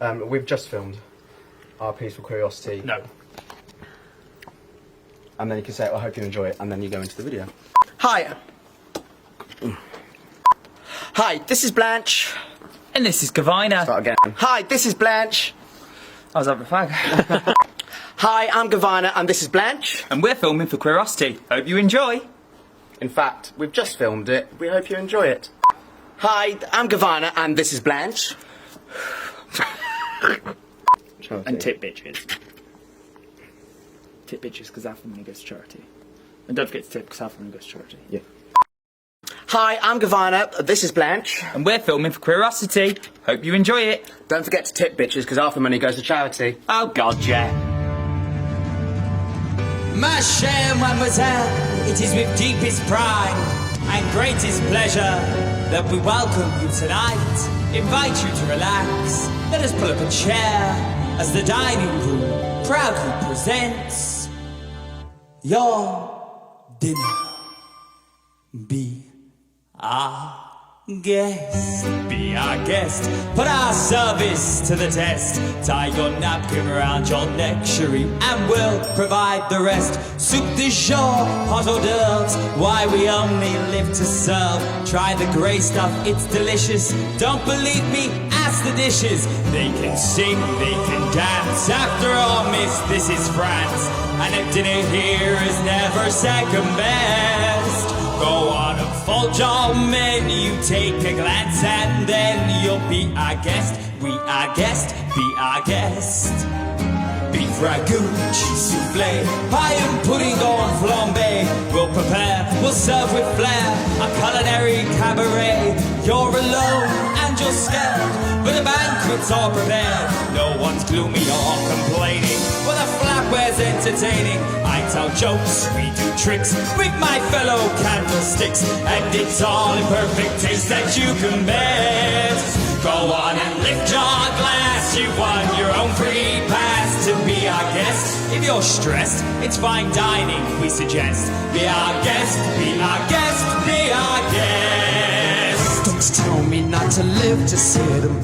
We've just filmed our piece for Curiosity. No. And then you can say, I hope you enjoy it, and then you go into the video. Hi. Hi, this is Blanche. And this is Gavina. Start again. Hi, this is Blanche. I was having a fag. Hi, I'm Gavina, and this is Blanche. And we're filming for Curiosity. Hope you enjoy. In fact, we've just filmed it. We hope you enjoy it. Hi, I'm Gavina, and this is Blanche. And tip bitches. Tip bitches because half the money goes to charity. And don't forget to tip because half the money goes to charity. Yeah. Hi, I'm Gavina, this is Blanche. And we're filming for Curiosity. Hope you enjoy it. Don't forget to tip bitches, because half the money goes to charity. Oh God, yeah. Ma chère mademoiselle, it is with deepest pride and greatest pleasure that we welcome you tonight. Invite you to relax. Let us pull up a chair as the dining room proudly presents your dinner. Be our guest. Be our guest. Put our service to the test. Tie your napkin around your neck, cherie, and we'll provide the rest. Soup du jour, hors hors d'oeuvres. Why we only live to serve. Try the grey stuff, it's delicious. Don't believe me? Ask the dishes. They can sing, they can dance. After all, miss, this is France. And if dinner here is never second best, go on and fold your menu, take a glance, and then you'll be our guest. We our guest, be our guest. Beef ragout, cheese soufflé, pie and pudding or flambé. We'll prepare, we'll serve with flair, a culinary cabaret. You're alone and you're scared, but the banquet's all prepared. No one's gloomy or complaining, well the flatware's entertaining. I tell jokes, we do tricks with my fellow candlesticks, and it's all in perfect taste that you can best. Go on and lift your glass, you won your own free pass to be our guest. If you're stressed, it's fine dining, we suggest. Be our guest, be our guest, be our guest. Don't tell me not to live to see them.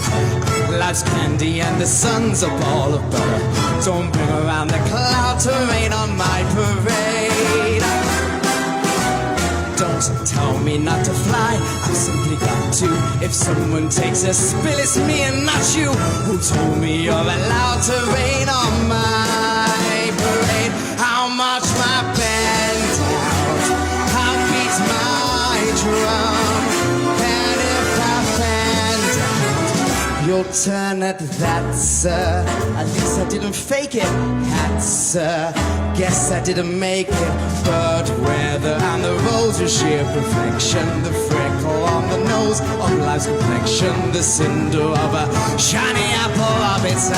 Life's candy and the sun's a ball of butter. Don't bring around the cloud to rain on my parade. Don't tell me not to fly, I've simply got to. If someone takes a spill, it's me and not you. Who told me you're allowed to rain on my parade? How much my band out, how beats my drum. And if I fan out, you'll turn at that, sir. At least I didn't fake it, cat, sir. Guess I didn't make it, but weather and the rose are sheer perfection. The freckle on the nose of life's complexion, the cinder of a shiny apple of its eye.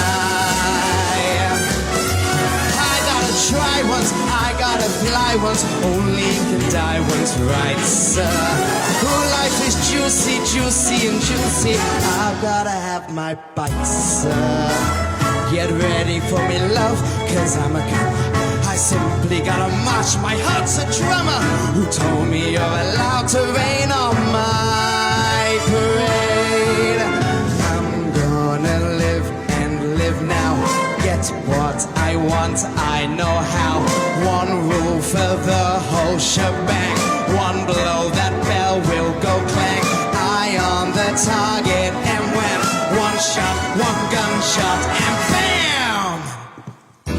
I gotta try once, I gotta fly once, only can die once, right, sir? Oh, life is juicy, juicy and juicy. I've gotta have my bites, sir. Get ready for me, love, cause I'm a comer. I simply gotta march, my heart's a drummer. Who told me you're allowed to rain on my parade? I'm gonna live and live now. Get what I want, I know how. One rule for the whole shebang. One blow, that bell will go clang. Eye on the target, and when one shot, one gunshot, and bam!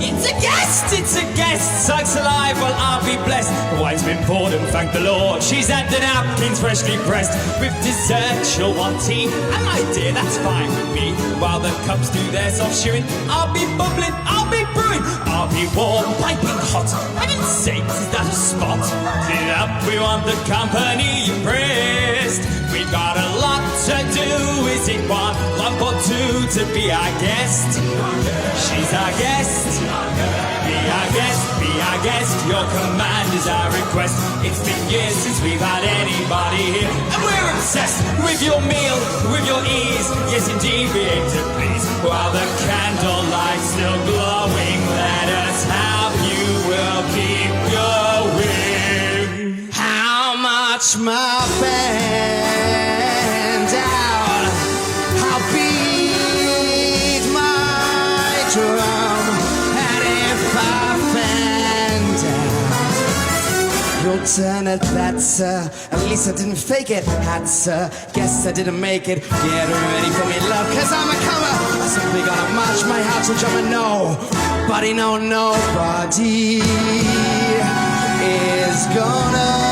It's a guest, it's a guest. Sucks alive, well I'll be blessed. The wine's been poured and thank the Lord. She's had the napkins freshly pressed. With dessert she'll want tea, and my dear, that's fine with me. While the cups do their soft shooing, I'll be bubbling, I'll be brewing, I'll be warm, piping hot. Heaven's sakes, is that a spot? Clean up, we want the company impressed. We've got a lot to do, is it one lump or two to be our guest? She's our guest. Be our guest, be our guest. Your command is our request. It's been years since we've had anybody here, and we're obsessed with your meal, with your ease. Yes, indeed, we aim to please. While the candlelight's still glowing, let us have you. We'll keep going. How much my band out? How beat my drum. And if I fan down, you'll turn at that, sir. At least I didn't fake it, hat, sir. Guess I didn't make it. Get ready for me, love, cause I'm a comer. I'm simply gonna march my heart to drum and nobody, no, nobody is gonna